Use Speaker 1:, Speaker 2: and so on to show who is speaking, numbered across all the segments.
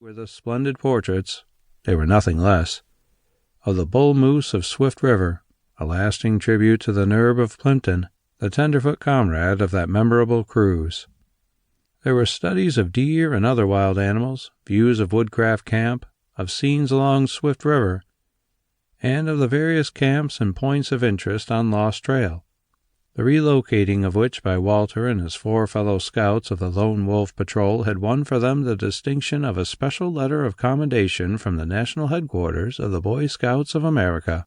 Speaker 1: were the splendid portraits, they were nothing less, of the bull moose of Swift River, a lasting tribute to the nerve of Plimpton, the tenderfoot comrade of that memorable cruise. There were studies of deer and other wild animals, views of Woodcraft Camp, of scenes along Swift River, and of the various camps and points of interest on Lost Trail, the relocating of which by Walter and his 4 fellow scouts of the Lone Wolf Patrol had won for them the distinction of a special letter of commendation from the national headquarters of the Boy Scouts of America.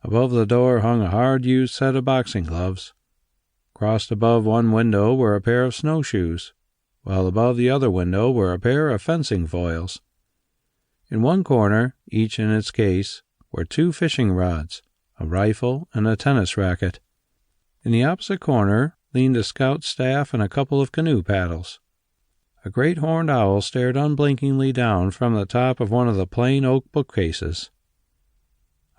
Speaker 1: Above the door hung a hard-used set of boxing gloves. Crossed above one window were a pair of snowshoes, while above the other window were a pair of fencing foils. In one corner, each in its case, were 2 fishing rods, a rifle, and a tennis racket. In the opposite corner leaned a scout staff and a couple of canoe paddles. A great horned owl stared unblinkingly down from the top of one of the plain oak bookcases.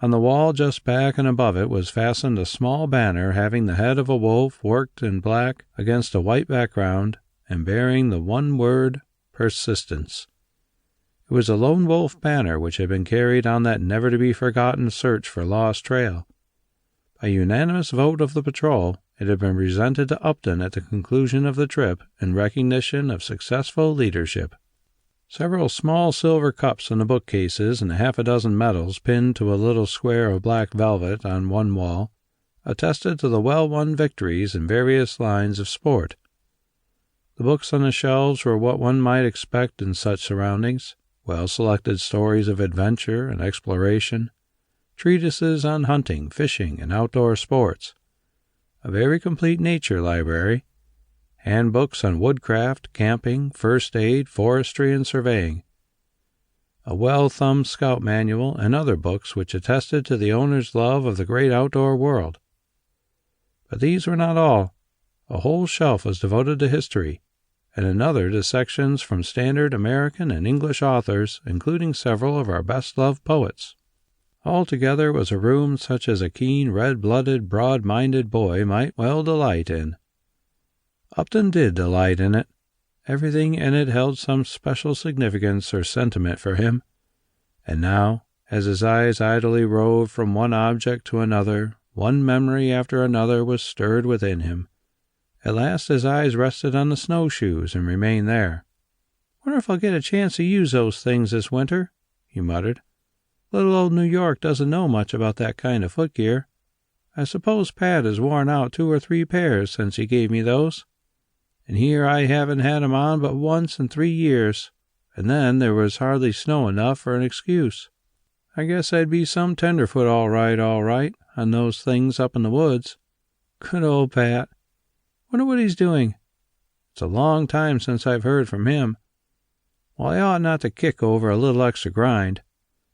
Speaker 1: On the wall just back and above it was fastened a small banner having the head of a wolf worked in black against a white background and bearing the one word, persistence. It was a lone wolf banner which had been carried on that never-to-be-forgotten search for Lost Trail. By unanimous vote of the patrol, it had been presented to Upton at the conclusion of the trip in recognition of successful leadership. Several small silver cups in the bookcases and half a dozen medals pinned to a little square of black velvet on one wall attested to the well-won victories in various lines of sport. The books on the shelves were what one might expect in such surroundings, well-selected stories of adventure and exploration, treatises on hunting, fishing, and outdoor sports, a very complete nature library, handbooks on woodcraft, camping, first aid, forestry, and surveying, a well-thumbed scout manual, and other books which attested to the owner's love of the great outdoor world. But these were not all. A whole shelf was devoted to history, and another to sections from standard American and English authors, including several of our best-loved poets. Altogether it was a room such as a keen, red-blooded, broad-minded boy might well delight in. Upton did delight in it. Everything in it held some special significance or sentiment for him. And now, as his eyes idly roved from one object to another, one memory after another was stirred within him. At last his eyes rested on the snowshoes and remained there. "Wonder if I'll get a chance to use those things this winter," he muttered. "Little old New York doesn't know much about that kind of footgear. I suppose Pat has worn out 2 or 3 pairs since he gave me those. And here I haven't had 'em on but once in 3 years, and then there was hardly snow enough for an excuse. I guess I'd be some tenderfoot all right, on those things up in the woods. Good old Pat. Wonder what he's doing. It's a long time since I've heard from him. Well, I ought not to kick over a little extra grind.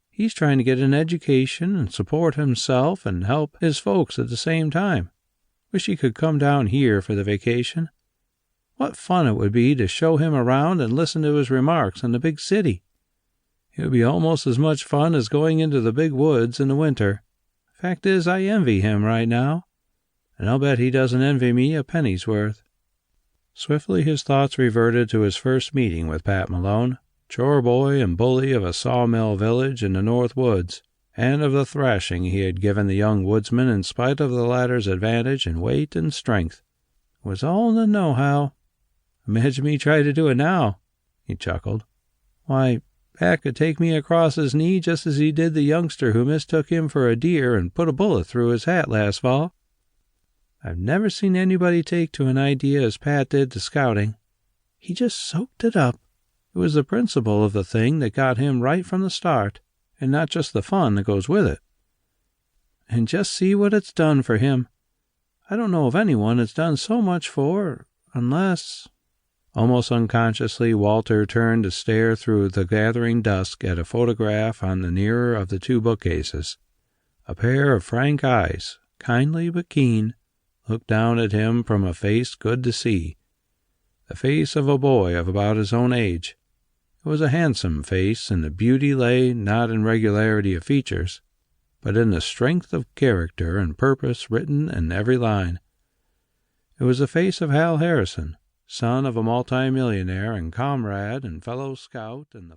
Speaker 1: He's trying to get an education and support himself and help his folks at the same time. Wish he could come down here for the vacation. What fun it would be to show him around and listen to his remarks in the big city. It would be almost as much fun as going into the big woods in the winter. Fact is, I envy him right now, and I'll bet he doesn't envy me a penny's worth." Swiftly his thoughts reverted to his first meeting with Pat Malone, chore boy and bully of a sawmill village in the North Woods, and of the thrashing he had given the young woodsman in spite of the latter's advantage in weight and strength. It was all in the know-how. Imagine me try to do it now, he chuckled. Why, Pat could take me across his knee just as he did the youngster who mistook him for a deer and put a bullet through his hat last fall. I've never seen anybody take to an idea as Pat did to scouting. He just soaked it up. It was the principle of the thing that got him right from the start, and not just the fun that goes with it. And just see what it's done for him. I don't know of anyone it's done so much for, unless—" Almost unconsciously, Walter turned to stare through the gathering dusk at a photograph on the nearer of the 2 bookcases. A pair of frank eyes, kindly but keen, looked down at him from a face good to see. The face of a boy of about his own age. It was a handsome face, and the beauty lay not in regularity of features, but in the strength of character and purpose written in every line. It was the face of Hal Harrison, son of a multimillionaire and comrade and fellow scout in the